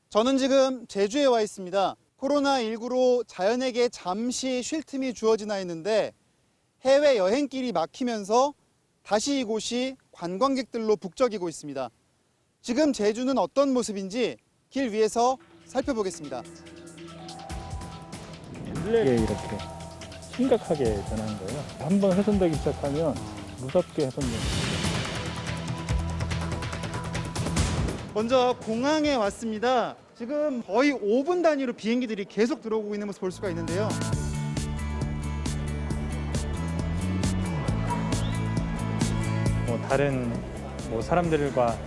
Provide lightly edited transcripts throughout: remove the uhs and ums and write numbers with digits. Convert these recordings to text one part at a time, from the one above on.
저는 지금 제주에 와 있습니다. 코로나19로 자연에게 잠시 쉴 틈이 주어지나 했는데 해외 여행길이 막히면서 다시 이곳이 관광객들로 북적이고 있습니다. 지금 제주는 어떤 모습인지 길 위에서 살펴보겠습니다. 블랙에 이렇게 심각하게 변한 거예요. 한번 훼손되기 시작하면 무섭게 훼손돼요. 먼저 공항에 왔습니다. 지금 거의 5분 단위로 비행기들이 계속 들어오고 있는 모습 볼 수가 있는데요. 다른 사람들과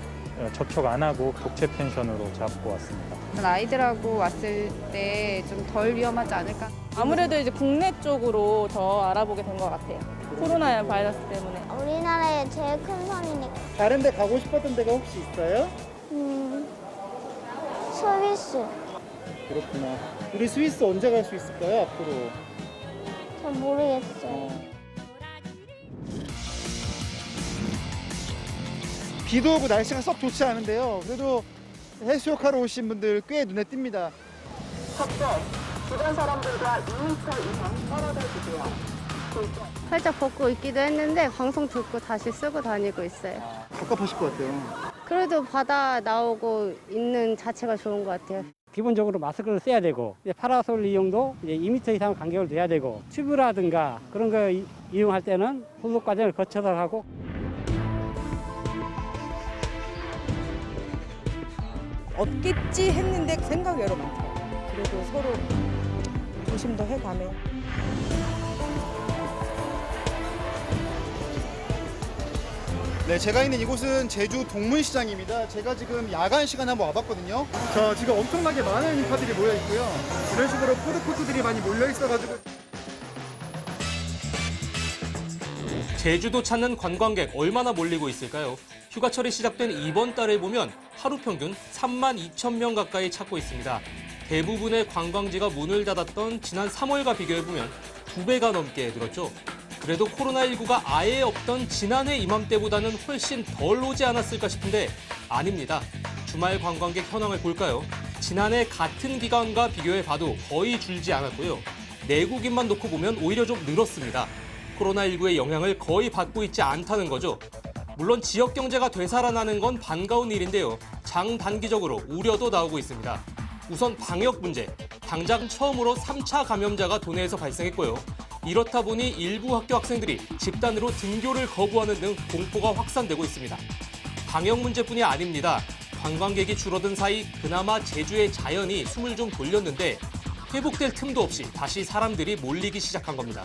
접촉 안 하고 독채 펜션으로 잡고 왔습니다. 아이들하고 왔을 때 좀 덜 위험하지 않을까? 아무래도 이제 국내 쪽으로 더 알아보게 된 것 같아요. 코로나 바이러스 때문에. 우리나라의 제일 큰 섬이니까. 다른 데 가고 싶었던 데가 혹시 있어요? 스위스. 그렇구나. 우리 스위스 언제 갈 수 있을까요, 앞으로? 잘 모르겠어요. 비도 오고 날씨가 썩 좋지 않은데요. 그래도 해수욕하러 오신 분들 꽤 눈에 띕니다. 살짝 벗고 있기도 했는데 방송 듣고 다시 쓰고 다니고 있어요. 갑갑하실 것 같아요. 그래도 바다 나오고 있는 자체가 좋은 것 같아요. 기본적으로 마스크를 써야 되고 이제 파라솔 이용도 이제 2m 이상 간격을 둬야 되고 튜브라든가 그런 거 이용할 때는 소독 과정을 거쳐서 하고 없겠지 했는데 생각이 여러 많더라고요. 그래도 서로 조심도 해가며. 네, 제가 있는 이곳은 제주 동문시장입니다. 제가 지금 야간 시간에 한번 와봤거든요. 자, 지금 엄청나게 많은 인파들이 모여 있고요. 이런 식으로 푸드코트들이 많이 몰려 있어가지고. 제주도 찾는 관광객 얼마나 몰리고 있을까요? 휴가철이 시작된 이번 달에 보면 하루 평균 3만 2천 명 가까이 찾고 있습니다. 대부분의 관광지가 문을 닫았던 지난 3월과 비교해보면 2배가 넘게 늘었죠. 그래도 코로나19가 아예 없던 지난해 이맘때보다는 훨씬 덜 오지 않았을까 싶은데 아닙니다. 주말 관광객 현황을 볼까요? 지난해 같은 기간과 비교해봐도 거의 줄지 않았고요. 내국인만 놓고 보면 오히려 좀 늘었습니다. 코로나19의 영향을 거의 받고 있지 않다는 거죠. 물론 지역 경제가 되살아나는 건 반가운 일인데요. 장단기적으로 우려도 나오고 있습니다. 우선 방역 문제. 당장 처음으로 3차 감염자가 도내에서 발생했고요. 이렇다 보니 일부 학교 학생들이 집단으로 등교를 거부하는 등 공포가 확산되고 있습니다. 방역 문제뿐이 아닙니다. 관광객이 줄어든 사이 그나마 제주의 자연이 숨을 좀 돌렸는데 회복될 틈도 없이 다시 사람들이 몰리기 시작한 겁니다.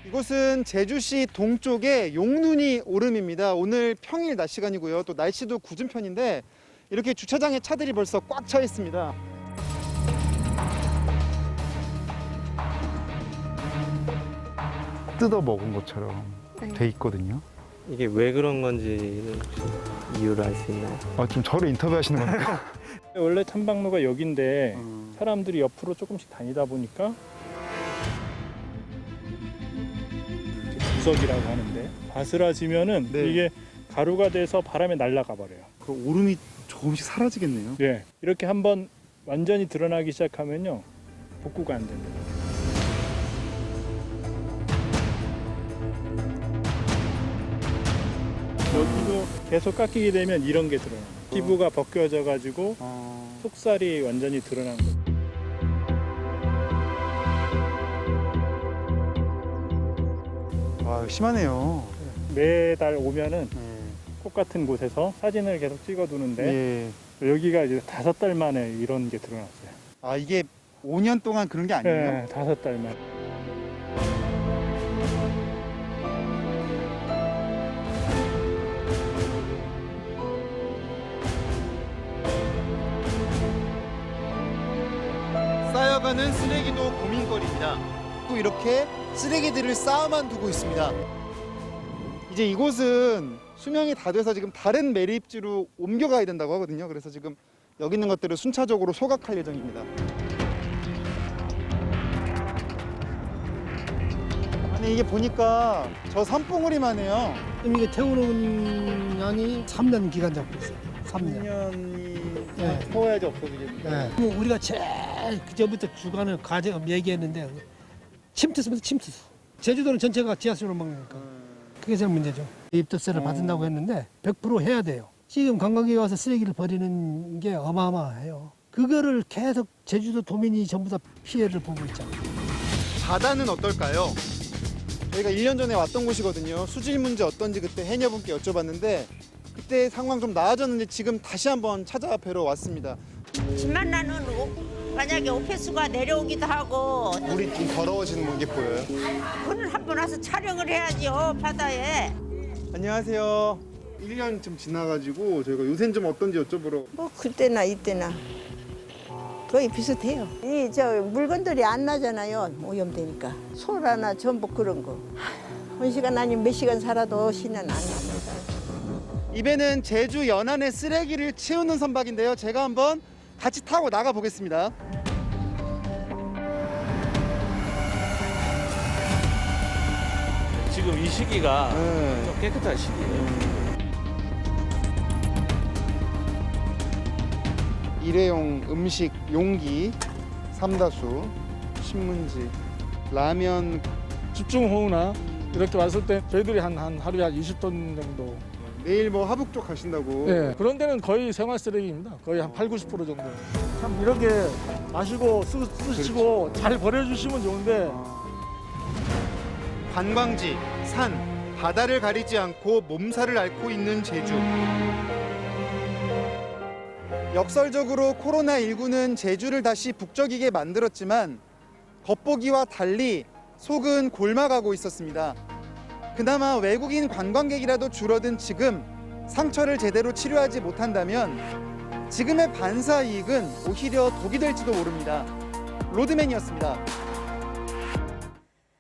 이곳은 제주시 동쪽의 용눈이 오름입니다. 오늘 평일 낮 시간이고요. 또 날씨도 굳은 편인데 이렇게 주차장에 차들이 벌써 꽉 차 있습니다. 뜯어 먹은 것처럼 돼 있거든요. 이게 왜 그런 건지는 혹시 이유를 알 수 있나요? 좀 저를 인터뷰하시는 겁니까? 원래 탐방로가 여긴데 사람들이 옆으로 조금씩 다니다 보니까 구석이라고 하는데 바스라지면은 네. 이게 가루가 돼서 바람에 날아가 버려요. 그 오름이 조금씩 사라지겠네요. 네, 이렇게 한번 완전히 드러나기 시작하면요 복구가 안 됩니다. 여기도 계속 깎이게 되면 이런 게 드러나요. 피부가 벗겨져 가지고 속살이 완전히 드러난 거예요. 아, 심하네요. 매달 오면은 똑같은 곳에서 사진을 계속 찍어두는데 여기가 이제 5달 만에 이런 게 드러났어요. 아, 이게 5년 동안 그런 게 아니에요? 네, 5달 만에. 쌓여가는 쓰레기도 고민거리입니다. 또 이렇게 쓰레기들을 쌓아만 두고 있습니다. 이제 이곳은 수명이 다 돼서 지금 다른 매립지로 옮겨가야 된다고 하거든요. 그래서 지금 여기 있는 것들을 순차적으로 소각할 예정입니다. 아니 이게 보니까 저 산봉우리만 해요. 이게 태우는 양이 3년 기간 잡고 있어요. 3년이 네. 채워야지 없어지겠는데. 네. 뭐 우리가 제일 그전부터 주관을 얘기했는데 침투수입니다. 침투수. 제주도는 전체가 지하수로 먹으니까 그게 제일 문제죠. 입도세를 받는다고 했는데 100% 해야 돼요. 지금 관광객이 와서 쓰레기를 버리는 게 어마어마해요. 그거를 계속 제주도 도민이 전부 다 피해를 보고 있잖아요. 바다는 어떨까요? 저희가 1년 전에 왔던 곳이거든요. 수질 문제 어떤지 그때 해녀분께 여쭤봤는데 그때 상황 좀 나아졌는지 지금 다시 한번 찾아뵈러 왔습니다. 집만 나는 만약에 오페스가 내려오기도 하고 물이 좀 더러워지는 게 보여요. 오늘 한 번 와서 촬영을 해야지요 바다에. 안녕하세요. 1년쯤 지나가지고 저희가 요새는 좀 어떤지 여쭤보러. 뭐 그때나 이때나 거의 비슷해요. 이 물건들이 안 나잖아요. 오염되니까. 소라나 전복 그런 거. 1시간 아니면 몇 시간 살아도 신은 안 납니다. 이 배는 제주 연안의 쓰레기를 치우는 선박인데요. 제가 한번 같이 타고 나가 보겠습니다. 지금 이 시기가 좀 깨끗한 시기예요. 일회용 음식 용기, 삼다수, 신문지, 라면. 집중호우나 이렇게 왔을 때 저희들이 한 하루에 한 20톤 정도. 내일 뭐 하북 쪽 가신다고. 네, 그런 데는 거의 생활 쓰레기입니다. 거의 한 80~90% 정도. 참 이렇게 마시고 쓰시고 잘 버려주시면 좋은데. 관광지, 산, 바다를 가리지 않고 몸살을 앓고 있는 제주. 역설적으로 코로나19는 제주를 다시 북적이게 만들었지만 겉보기와 달리 속은 골마가고 있었습니다. 그나마 외국인 관광객이라도 줄어든 지금 상처를 제대로 치료하지 못한다면 지금의 반사 이익은 오히려 독이 될지도 모릅니다. 로드맨이었습니다.